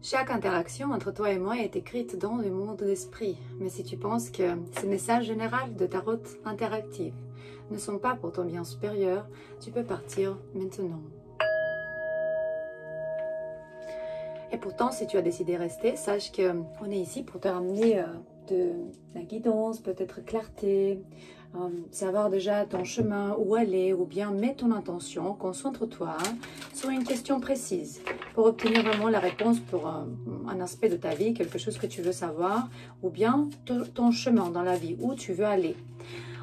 Chaque interaction entre toi et moi est écrite dans le monde d'esprit. Mais si tu penses que ces messages généraux de tarot interactive ne sont pas pour ton bien supérieur, tu peux partir maintenant. Et pourtant, si tu as décidé de rester, sache qu'on est ici pour te ramener de la guidance, peut-être clarté, savoir déjà ton chemin, où aller, ou bien mets ton intention, concentre-toi sur une question précise pour obtenir vraiment la réponse pour un aspect de ta vie, quelque chose que tu veux savoir, ou bien ton chemin dans la vie, où tu veux aller.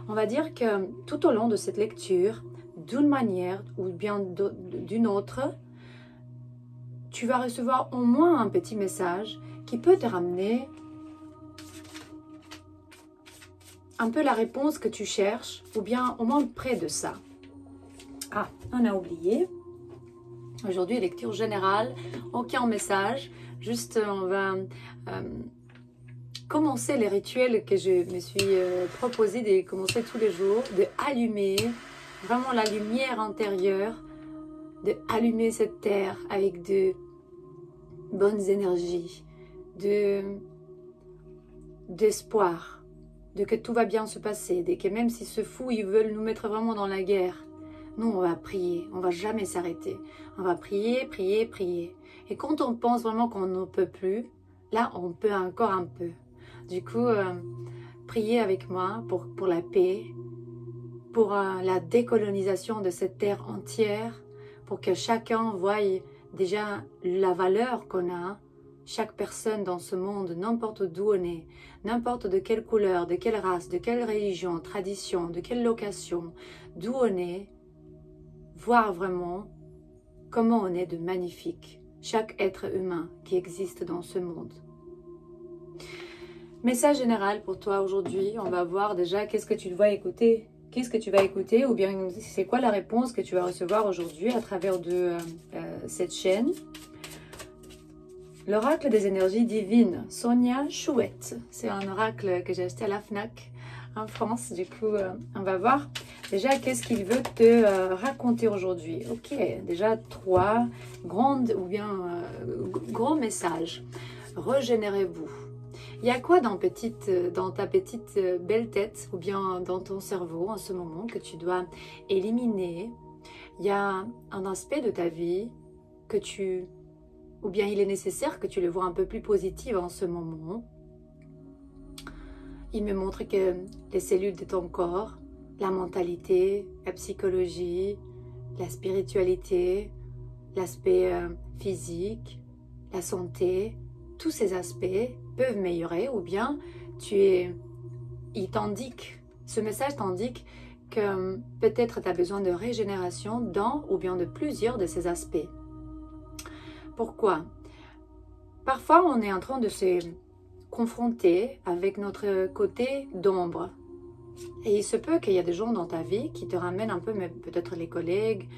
On va dire que tout au long de cette lecture, d'une manière ou bien d'une autre, tu vas recevoir au moins un petit message qui peut te ramener un peu la réponse que tu cherches, ou bien au moins près de ça. Ah, on a oublié. Aujourd'hui, lecture générale, aucun message. Juste, on va commencer les rituels que je me suis proposé de commencer tous les jours, de allumer vraiment la lumière intérieure, de allumer cette terre avec de bonnes énergies, d'espoir, de que tout va bien se passer, de que même si ce fou, ils veulent nous mettre vraiment dans la guerre, nous, on va prier, on va jamais s'arrêter. On va prier, prier, prier. Et quand on pense vraiment qu'on ne peut plus, là, on peut encore un peu. Du coup, priez avec moi pour la paix, pour la décolonisation de cette terre entière, pour que chacun voie déjà la valeur qu'on a, chaque personne dans ce monde, n'importe d'où on est, n'importe de quelle couleur, de quelle race, de quelle religion, tradition, de quelle location, d'où on est, voir vraiment comment on est de magnifique, chaque être humain qui existe dans ce monde. Message général pour toi aujourd'hui, on va voir déjà qu'est-ce que tu vas écouter. Qu'est-ce que tu vas écouter ou bien c'est quoi la réponse que tu vas recevoir aujourd'hui à travers de cette chaîne. L'oracle des énergies divines, Sonia Chouette. C'est un oracle que j'ai acheté à la FNAC en France. Du coup, on va voir déjà qu'est-ce qu'il veut te raconter aujourd'hui. Ok, déjà 3 grandes ou bien gros messages. Régénérez-vous. Il y a quoi dans ta petite belle tête ou bien dans ton cerveau en ce moment que tu dois éliminer? Il y a un aspect de ta vie que ou bien il est nécessaire que tu le vois un peu plus positif en ce moment. Il me montre que les cellules de ton corps, la mentalité, la psychologie, la spiritualité, l'aspect physique, la santé, tous ces aspects peuvent améliorer ou bien ce message t'indique que peut-être tu as besoin de régénération dans ou bien de plusieurs de ces aspects. Pourquoi? Parfois on est en train de se confronter avec notre côté d'ombre. Et il se peut qu'il y a des gens dans ta vie qui te ramènent un peu, mais peut-être les collègues,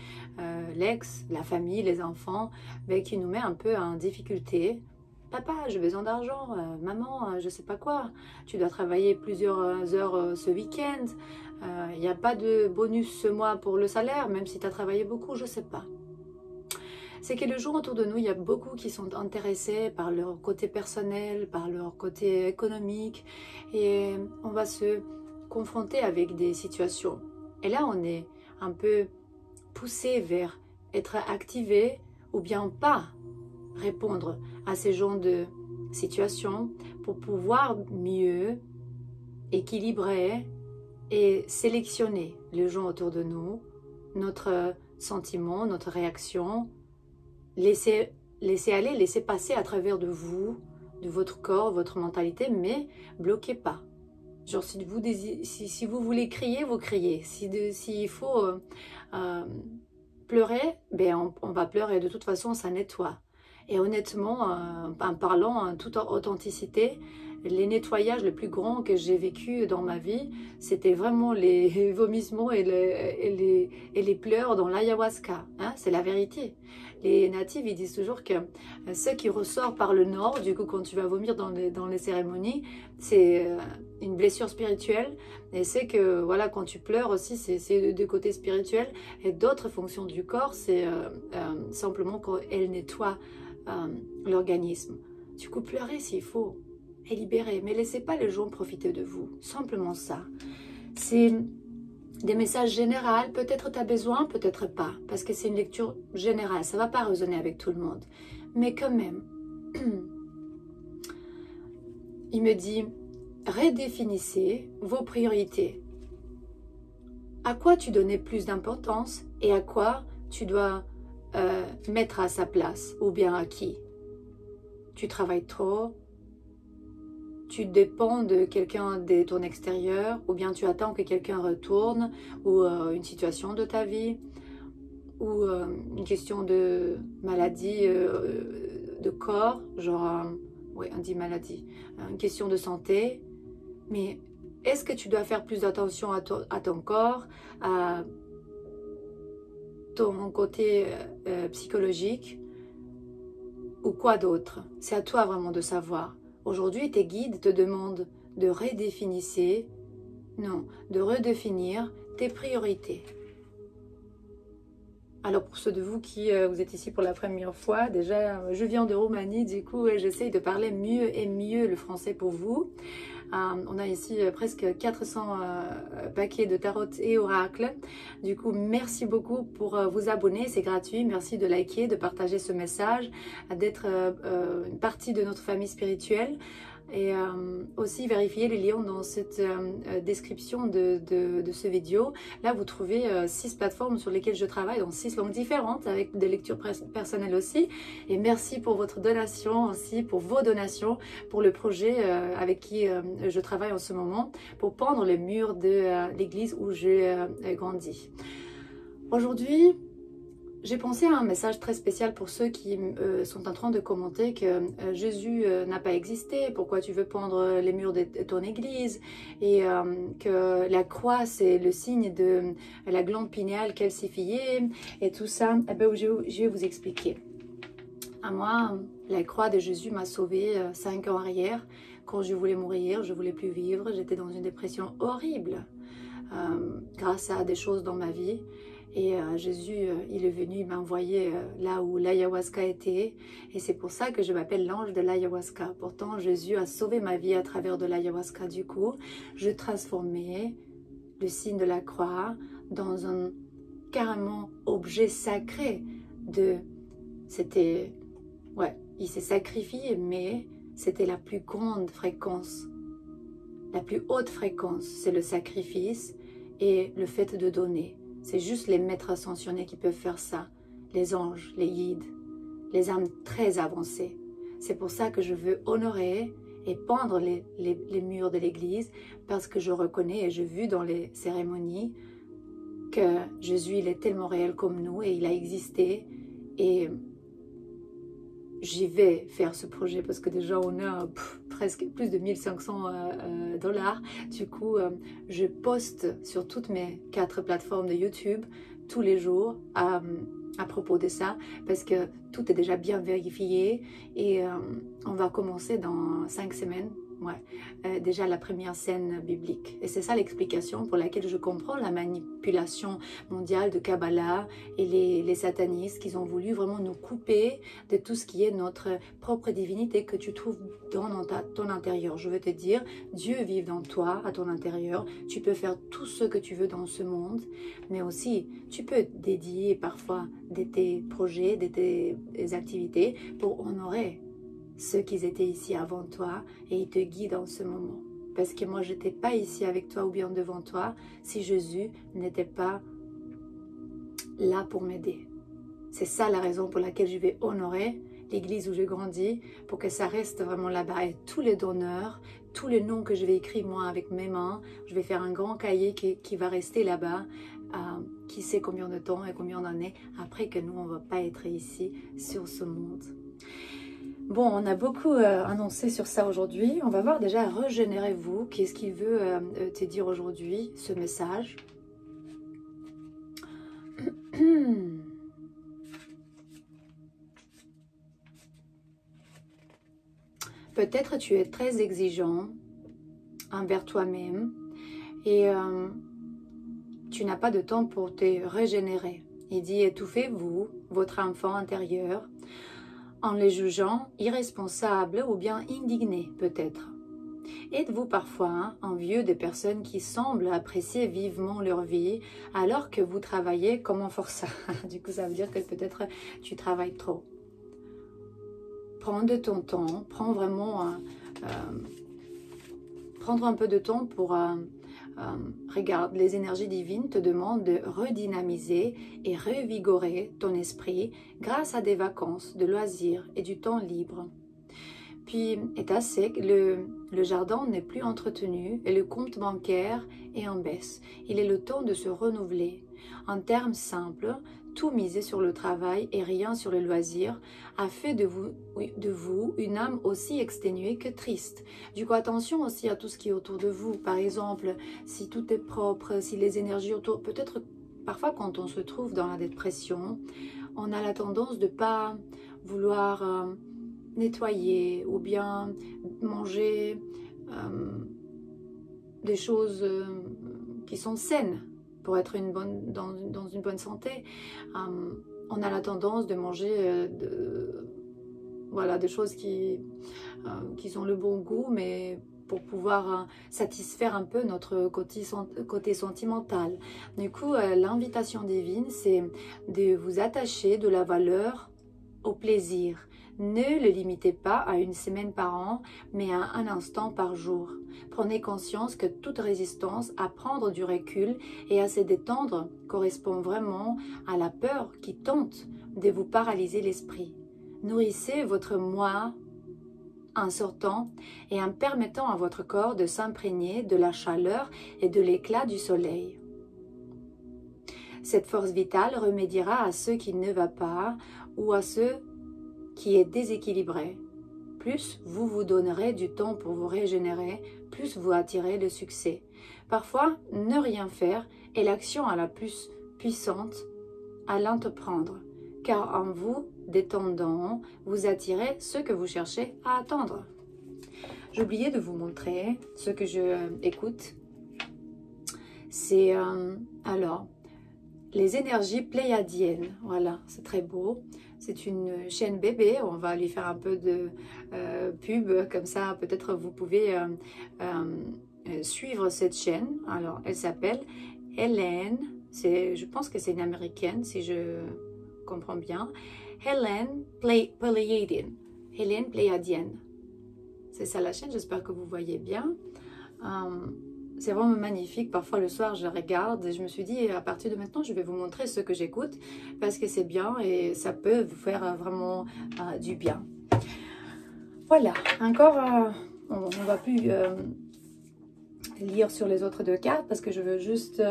l'ex, la famille, les enfants, mais qui nous met un peu en difficulté. Papa, j'ai besoin d'argent. Maman, je sais pas quoi. Tu dois travailler plusieurs heures ce week-end. Il n'y a pas de bonus ce mois pour le salaire, même si tu as travaillé beaucoup, je sais pas. C'est que le jour autour de nous, il y a beaucoup qui sont intéressés par leur côté personnel, par leur côté économique. Et on va se confronter avec des situations. Et là, on est un peu poussé vers être activé ou bien pas répondre à ces genres de situations pour pouvoir mieux équilibrer et sélectionner les gens autour de nous, notre sentiment, notre réaction, laisser aller, laisser passer à travers de vous, de votre corps, votre mentalité, mais bloquez pas. Genre si vous voulez crier, vous criez. S'il faut pleurer, ben on va pleurer. De toute façon, ça nettoie. Et honnêtement, en parlant en toute authenticité, les nettoyages les plus grands que j'ai vécu dans ma vie, c'était vraiment les vomissements et les pleurs dans l'ayahuasca. Hein, c'est la vérité. Les natifs, ils disent toujours que ce qui ressort par le nord, du coup, quand tu vas vomir dans les cérémonies, c'est une blessure spirituelle. Et c'est que, voilà, quand tu pleures aussi, c'est du côté spirituel. Et d'autres fonctions du corps, c'est simplement quand elle nettoie l'organisme. Du coup, pleurez s'il faut et libérez, mais laissez pas les gens profiter de vous. Simplement ça. C'est des messages généraux, peut-être tu as besoin, peut-être pas, parce que c'est une lecture générale, ça ne va pas résonner avec tout le monde. Mais quand même, il me dit, redéfinissez vos priorités. À quoi tu donnais plus d'importance et à quoi tu dois mettre à sa place ou bien à qui? Tu travailles trop? Tu dépends de quelqu'un de ton extérieur ou bien tu attends que quelqu'un retourne ou une situation de ta vie ou une question de maladie de corps, genre, oui, on dit maladie, une question de santé. Mais est-ce que tu dois faire plus attention à ton corps, à ton côté psychologique ou quoi d'autre? C'est à toi vraiment de savoir. Aujourd'hui, tes guides te demandent de redéfinir tes priorités. Alors pour ceux de vous qui vous êtes ici pour la première fois, déjà je viens de Roumanie, du coup j'essaye de parler mieux et mieux le français pour vous. On a ici presque 400 paquets de tarot et oracles. Du coup, merci beaucoup pour vous abonner, c'est gratuit. Merci de liker, de partager ce message, d'être une partie de notre famille spirituelle. Et aussi vérifier les liens dans cette description de ce vidéo. Là, vous trouvez 6 plateformes sur lesquelles je travaille dans 6 langues différentes avec des lectures personnelles aussi. Et merci pour votre donation aussi, pour vos donations, pour le projet avec qui je travaille en ce moment, pour pendre les murs de l'église où j'ai grandi. Aujourd'hui, j'ai pensé à un message très spécial pour ceux qui sont en train de commenter que Jésus n'a pas existé, pourquoi tu veux pendre les murs de ton église et que la croix c'est le signe de la glande pinéale calcifiée et tout ça. Eh bien, je vais vous expliquer. À moi, la croix de Jésus m'a sauvée 5 ans arrière. Quand je voulais mourir, je voulais plus vivre, j'étais dans une dépression horrible grâce à des choses dans ma vie. Et Jésus, il est venu, il m'a envoyé là où l'ayahuasca était. Et c'est pour ça que je m'appelle l'ange de l'ayahuasca. Pourtant, Jésus a sauvé ma vie à travers de l'ayahuasca. Du coup, je transformais le signe de la croix dans un carrément objet sacré. C'était, ouais, il s'est sacrifié, mais c'était la plus grande fréquence. La plus haute fréquence, c'est le sacrifice et le fait de donner. C'est juste les maîtres ascensionnés qui peuvent faire ça, les anges, les guides, les âmes très avancées. C'est pour ça que je veux honorer et pendre les murs de l'église, parce que je reconnais et j'ai vu dans les cérémonies que Jésus, il est tellement réel comme nous et il a existé. Et j'y vais faire ce projet parce que déjà on a presque plus de 1500 $. Du coup, je poste sur toutes mes 4 plateformes de YouTube tous les jours à propos de ça parce que tout est déjà bien vérifié et on va commencer dans 5 semaines. Ouais, déjà la première scène biblique. Et c'est ça l'explication pour laquelle je comprends la manipulation mondiale de Kabbalah et les satanistes qui ont voulu vraiment nous couper de tout ce qui est notre propre divinité que tu trouves dans ton intérieur. Je veux te dire, Dieu vit dans toi, à ton intérieur. Tu peux faire tout ce que tu veux dans ce monde, mais aussi tu peux dédier parfois de tes projets, de tes activités pour honorer ceux qui étaient ici avant toi et ils te guident en ce moment. Parce que moi, je n'étais pas ici avec toi ou bien devant toi si Jésus n'était pas là pour m'aider. C'est ça la raison pour laquelle je vais honorer l'église où j'ai grandi, pour que ça reste vraiment là-bas. Et tous les donneurs, tous les noms que je vais écrire moi avec mes mains, je vais faire un grand cahier qui va rester là-bas, qui sait combien de temps et combien d'années après que nous, on ne va pas être ici sur ce monde. Bon, on a beaucoup annoncé sur ça aujourd'hui. On va voir déjà, régénérez-vous. Qu'est-ce qu'il veut te dire aujourd'hui, ce message? Peut-être tu es très exigeant envers toi-même et tu n'as pas de temps pour te régénérer. Il dit, étouffez-vous, votre enfant intérieur. en les jugeant irresponsables ou bien indignés peut-être. Êtes-vous parfois envieux des personnes qui semblent apprécier vivement leur vie alors que vous travaillez comme un forçat? Du coup, ça veut dire que peut-être tu travailles trop. Prends de ton temps, prends vraiment prendre un peu de temps pour regarde, les énergies divines te demandent de redynamiser et revigorer ton esprit grâce à des vacances, de loisirs et du temps libre. Puis est à sec, le jardin n'est plus entretenu et le compte bancaire est en baisse. Il est le temps de se renouveler. En termes simples, tout miser sur le travail et rien sur les loisirs a fait de vous une âme aussi exténuée que triste. Du coup, attention aussi à tout ce qui est autour de vous. Par exemple, si tout est propre, si les énergies autour... Peut-être parfois quand on se trouve dans la dépression, on a la tendance de ne pas vouloir... nettoyer ou bien manger des choses qui sont saines pour être dans une bonne santé. On a la tendance de manger des choses qui ont le bon goût, mais pour pouvoir satisfaire un peu notre côté sentimental. Du coup, l'invitation divine, c'est de vous attacher de la valeur au plaisir. Ne le limitez pas à une semaine par an, mais à un instant par jour. Prenez conscience que toute résistance à prendre du recul et à se détendre correspond vraiment à la peur qui tente de vous paralyser l'esprit. Nourrissez votre moi en sortant et en permettant à votre corps de s'imprégner de la chaleur et de l'éclat du soleil. Cette force vitale remédiera à ce qui ne va pas ou à ce qui est déséquilibré. Plus vous vous donnerez du temps pour vous régénérer, plus vous attirez le succès. Parfois, ne rien faire est l'action la plus puissante à l'entreprendre, car en vous détendant, vous attirez ce que vous cherchez à attendre. J'ai oublié de vous montrer ce que je écoute. C'est alors les énergies pléiadiennes. Voilà, c'est très beau. C'est une chaîne bébé, on va lui faire un peu de pub, comme ça peut-être vous pouvez suivre cette chaîne. Alors, elle s'appelle Hélène, je pense que c'est une américaine si je comprends bien. Hélène Pléiadienne. Hélène Pléiadienne. C'est ça la chaîne, j'espère que vous voyez bien. C'est vraiment magnifique. Parfois le soir je regarde et je me suis dit à partir de maintenant je vais vous montrer ce que j'écoute parce que c'est bien et ça peut vous faire vraiment du bien. Voilà, encore on ne va plus lire sur les autres deux cartes parce que je veux juste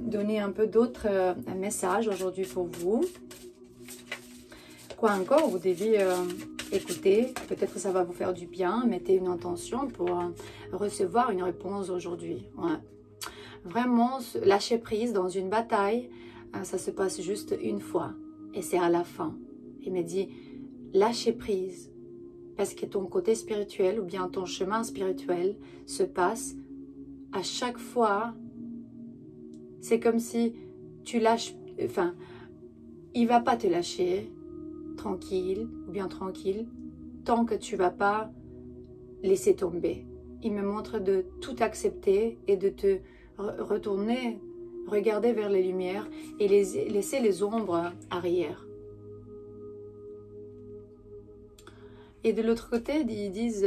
donner un peu d'autres messages aujourd'hui pour vous. Quoi encore vous devez écoutez, peut-être ça va vous faire du bien, mettez une intention pour recevoir une réponse aujourd'hui. Ouais. Vraiment, lâcher prise dans une bataille, ça se passe juste une fois et c'est à la fin. Il me dit, lâcher prise, parce que ton côté spirituel ou bien ton chemin spirituel se passe à chaque fois. C'est comme si tu lâches, enfin, il ne va pas te lâcher tranquille ou bien tranquille tant que tu ne vas pas laisser tomber. Il me montre de tout accepter et de te retourner, regarder vers les lumières et laisser les ombres arrière. Et de l'autre côté, ils disent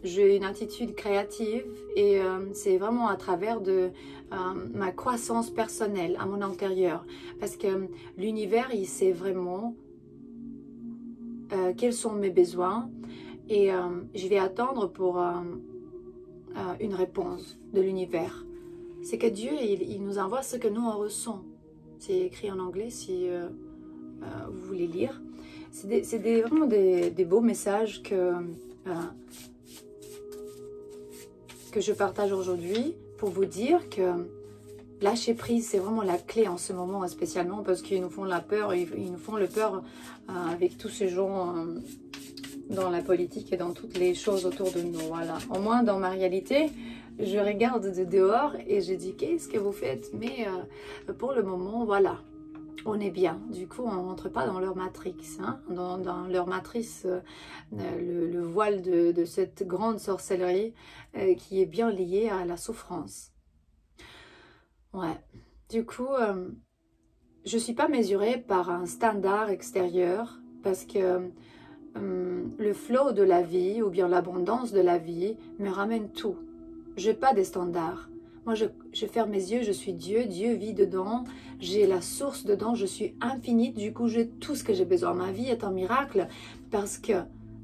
j'ai une attitude créative et c'est vraiment à travers de ma croissance personnelle à mon intérieur. Parce que l'univers, il sait vraiment quels sont mes besoins et je vais attendre pour une réponse de l'univers. C'est que Dieu, il nous envoie ce que nous on ressent. C'est écrit en anglais si vous voulez lire. C'est vraiment des beaux messages que je partage aujourd'hui pour vous dire que lâcher prise, c'est vraiment la clé en ce moment, spécialement parce qu'ils nous font la peur, ils nous font le peur avec tous ces gens dans la politique et dans toutes les choses autour de nous. Voilà. Au moins, dans ma réalité, je regarde de dehors et je dis, qu'est-ce que vous faites? Mais pour le moment, voilà. on est bien. Du coup, on ne rentre pas dans leur matrix, hein, dans leur matrice, le voile de cette grande sorcellerie qui est bien liée à la souffrance. Ouais. Du coup, je ne suis pas mesurée par un standard extérieur parce que le flow de la vie ou bien l'abondance de la vie me ramène tout. Je n'ai pas des standards. Moi, je ferme mes yeux, je suis Dieu, Dieu vit dedans, j'ai la source dedans, je suis infinite, du coup, j'ai tout ce que j'ai besoin. Ma vie est un miracle parce que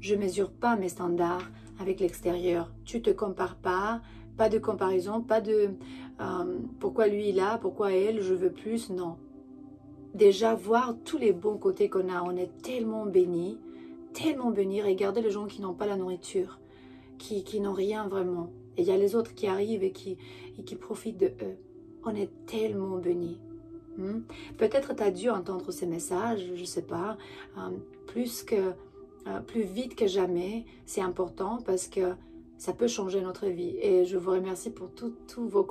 je ne mesure pas mes standards avec l'extérieur. Tu ne te compares pas de comparaison, pas de pourquoi lui il a, pourquoi elle, je veux plus, non. Déjà, voir tous les bons côtés qu'on a, on est tellement bénis, regardez les gens qui n'ont pas la nourriture, qui n'ont rien vraiment. Et il y a les autres qui arrivent et qui profitent de eux. On est tellement bénis. Peut-être tu as dû entendre ces messages, je ne sais pas, plus vite que jamais. C'est important parce que ça peut changer notre vie. Et je vous remercie pour tous vos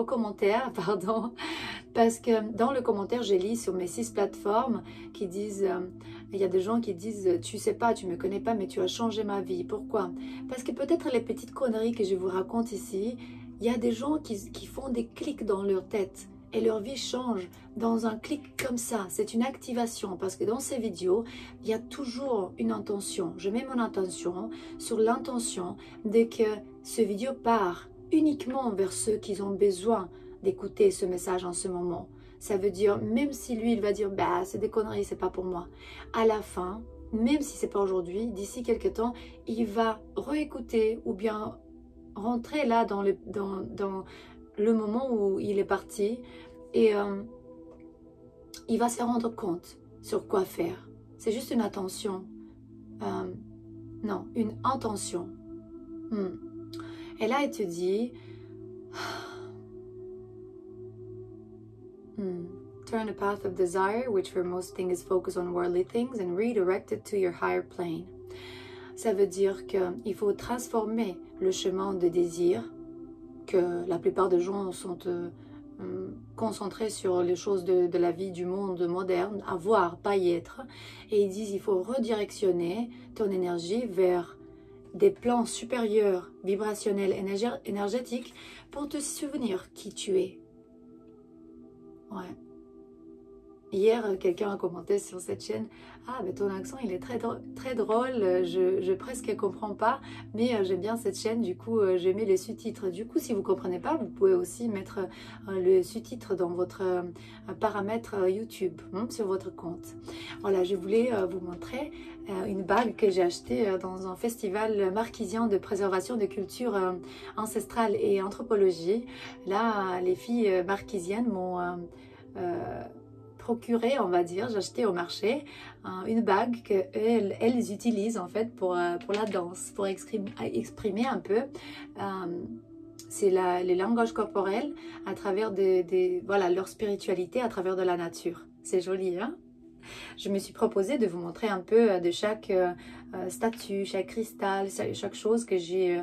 commentaires, pardon, parce que dans le commentaire, j'ai lu sur mes 6 plateformes qui disent, il y a des gens qui disent, tu sais pas, tu me connais pas, mais tu as changé ma vie. Pourquoi? Parce que peut-être les petites conneries que je vous raconte ici, il y a des gens qui font des clics dans leur tête et leur vie change dans un clic comme ça. C'est une activation parce que dans ces vidéos, il y a toujours une intention. Je mets mon intention sur l'intention de que ce vidéo part uniquement vers ceux qui ont besoin d'écouter ce message en ce moment. Ça veut dire, même si lui, il va dire, bah, c'est des conneries, c'est pas pour moi. À la fin, même si c'est pas aujourd'hui, d'ici quelques temps, il va réécouter ou bien rentrer là dans le moment où il est parti et il va se rendre compte sur quoi faire. C'est juste une attention. Non, une intention. Et là, il te dit turn the path of desire, which for most things is focus on worldly things, and redirect it to your higher plane. Ça veut dire qu'il faut transformer le chemin de désir, que la plupart des gens sont concentrés sur les choses de la vie du monde moderne, avoir, pas y être. Et ils disent il faut redirectionner ton énergie vers des plans supérieurs, vibrationnels, énergétiques, pour te souvenir qui tu es. Ouais. Hier, quelqu'un a commenté sur cette chaîne « Ah, mais ton accent, il est très drôle, je presque comprends pas, mais j'aime bien cette chaîne, du coup, j'ai mis les sous-titres. » Du coup, si vous ne comprenez pas, vous pouvez aussi mettre le sous-titre dans votre paramètre YouTube, sur votre compte. Voilà, je voulais vous montrer une bague que j'ai achetée dans un festival marquisien de préservation de culture ancestrale et anthropologie. Là, les filles marquisiennes m'ont procuré, on va dire, j'ai acheté au marché une bague qu'elles utilisent en fait pour la danse, pour exprimer un peu c'est les langages corporels à travers voilà, leur spiritualité à travers de la nature. C'est joli, hein? Je me suis proposé de vous montrer un peu de chaque statue, chaque cristal, chaque chose que j'ai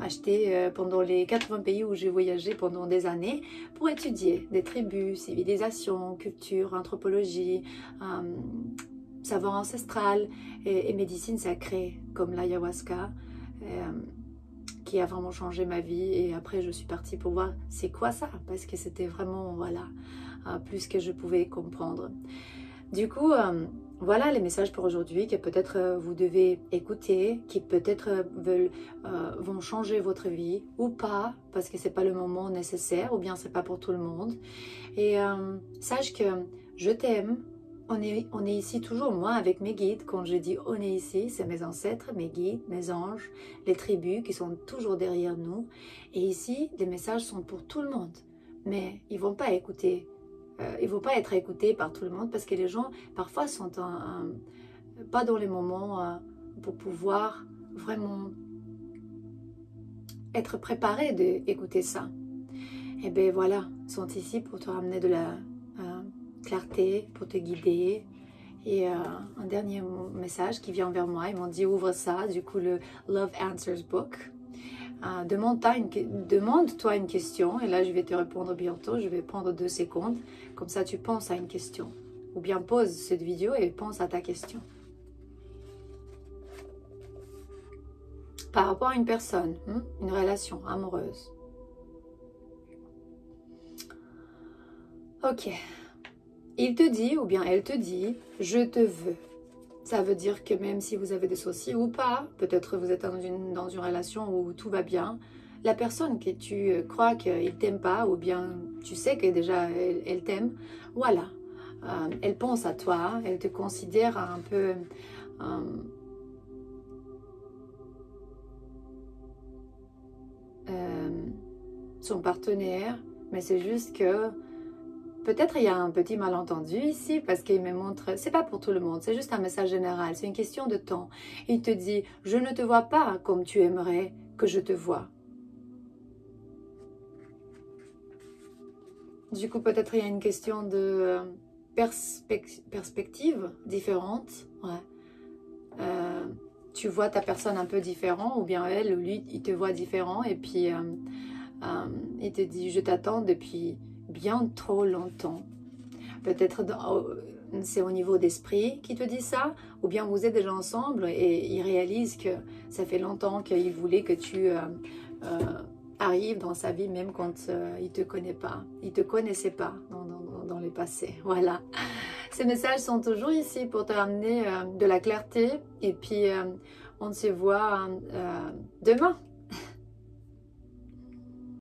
acheté pendant les 80 pays où j'ai voyagé pendant des années pour étudier des tribus, civilisations, culture, anthropologie, savoir ancestral et médecine sacrée comme l'ayahuasca qui a vraiment changé ma vie. Et après je suis partie pour voir c'est quoi ça, parce que c'était vraiment voilà plus que je pouvais comprendre. Du coup, voilà les messages pour aujourd'hui que peut-être vous devez écouter, qui peut-être vont changer votre vie ou pas, parce que c'est pas le moment nécessaire ou bien c'est pas pour tout le monde. Et sache que je t'aime. On est ici toujours, moi avec mes guides. Quand je dis on est ici, c'est mes ancêtres, mes guides, mes anges, les tribus qui sont toujours derrière nous. Et ici, les messages sont pour tout le monde, mais ils vont pas écouter. Il ne faut pas être écouté par tout le monde parce que les gens parfois sont pas dans les moments pour pouvoir vraiment être préparés d'écouter ça. Et bien voilà, ils sont ici pour te ramener de la clarté, pour te guider. Et un dernier message qui vient vers moi, ils m'ont dit ouvre ça, du coup le Love Answers Book. demande-toi une question et là je vais te répondre bientôt, je vais prendre 2 secondes, comme ça tu penses à une question. Ou bien pause cette vidéo et pense à ta question. Par rapport à une personne, une relation amoureuse. Ok. Il te dit ou bien elle te dit « je te veux ». Ça veut dire que même si vous avez des soucis ou pas, peut-être vous êtes dans une relation où tout va bien, la personne que tu crois qu'il t'aime pas ou bien tu sais que déjà elle t'aime, voilà, elle pense à toi, elle te considère un peu son partenaire, mais c'est juste que peut-être il y a un petit malentendu ici parce qu'il me montre, c'est pas pour tout le monde, c'est juste un message général, c'est une question de temps. Il te dit, je ne te vois pas comme tu aimerais que je te vois. Du coup, peut-être il y a une question de perspective différente. Ouais. Tu vois ta personne un peu différent ou bien elle ou lui, il te voit différent et puis il te dit, je t'attends depuis bien trop longtemps. Peut-être c'est au niveau d'esprit qui te dit ça, ou bien vous êtes déjà ensemble et il réalise que ça fait longtemps qu'il voulait que tu arrives dans sa vie même quand il te connaît pas, il te connaissait pas dans le passé. Voilà. Ces messages sont toujours ici pour te ramener de la clarté et puis on se voit demain.